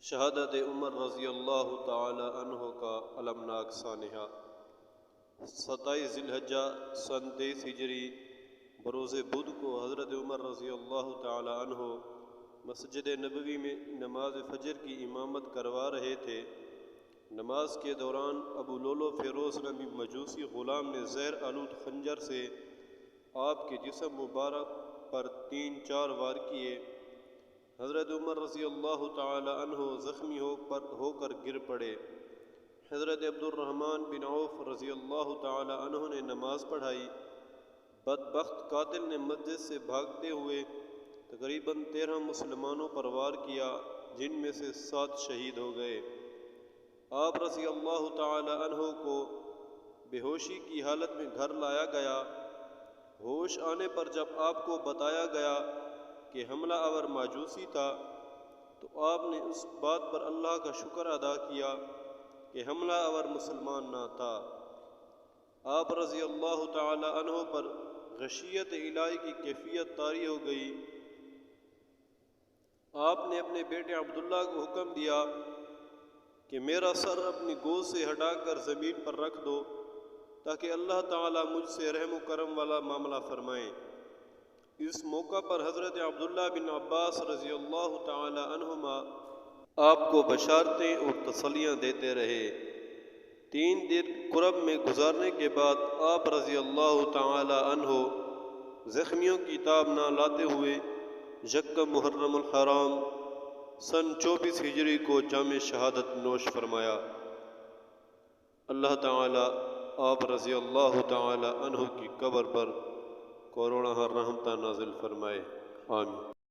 شہادت عمر رضی اللہ تعالی عنہ کا المناک سانحہ 27 ذی الحجہ سن 23 ہجری بروز بدھ کو حضرت عمر رضی اللہ تعالی عنہ مسجد نبوی میں نماز فجر کی امامت کروا رہے تھے۔ نماز کے دوران ابو لولو فیروز نامی مجوسی غلام نے زہر آلود خنجر سے آپ کے جسم مبارک پر 3-4 وار کیے۔ حضرت عمر رضی اللہ تعالی عنہ زخمی ہو کر گر پڑے۔ حضرت عبد الرحمن بن عوف رضی اللہ تعالی عنہ نے نماز پڑھائی۔ بدبخت قاتل نے مسجد سے بھاگتے ہوئے تقریباً 13 مسلمانوں پر وار کیا، جن میں سے 7 شہید ہو گئے۔ آپ رضی اللہ تعالی عنہ کو بے ہوشی کی حالت میں گھر لایا گیا۔ ہوش آنے پر جب آپ کو بتایا گیا کہ حملہ آور ماجوسی تھا تو آپ نے اس بات پر اللہ کا شکر ادا کیا کہ حملہ آور مسلمان نہ تھا۔ آپ رضی اللہ تعالی عنہ پر غشیت الہی کی کیفیت طاری ہو گئی۔ آپ نے اپنے بیٹے عبداللہ کو حکم دیا کہ میرا سر اپنی گود سے ہٹا کر زمین پر رکھ دو تاکہ اللہ تعالیٰ مجھ سے رحم و کرم والا معاملہ فرمائیں۔ اس موقع پر حضرت عبداللہ بن عباس رضی اللہ تعالی عنہما آپ کو بشارتیں اور تسلیاں دیتے رہے۔ 3 دن کرب میں گزارنے کے بعد آپ رضی اللہ تعالی عنہ زخمیوں کی تاب نہ لاتے ہوئے یکم محرم الحرام سن 24 ہجری کو جام شہادت نوش فرمایا۔ اللہ تعالی آپ رضی اللہ تعالی عنہ کی قبر پر کروڑہ رحمتہ نازل فرمائے، آمین۔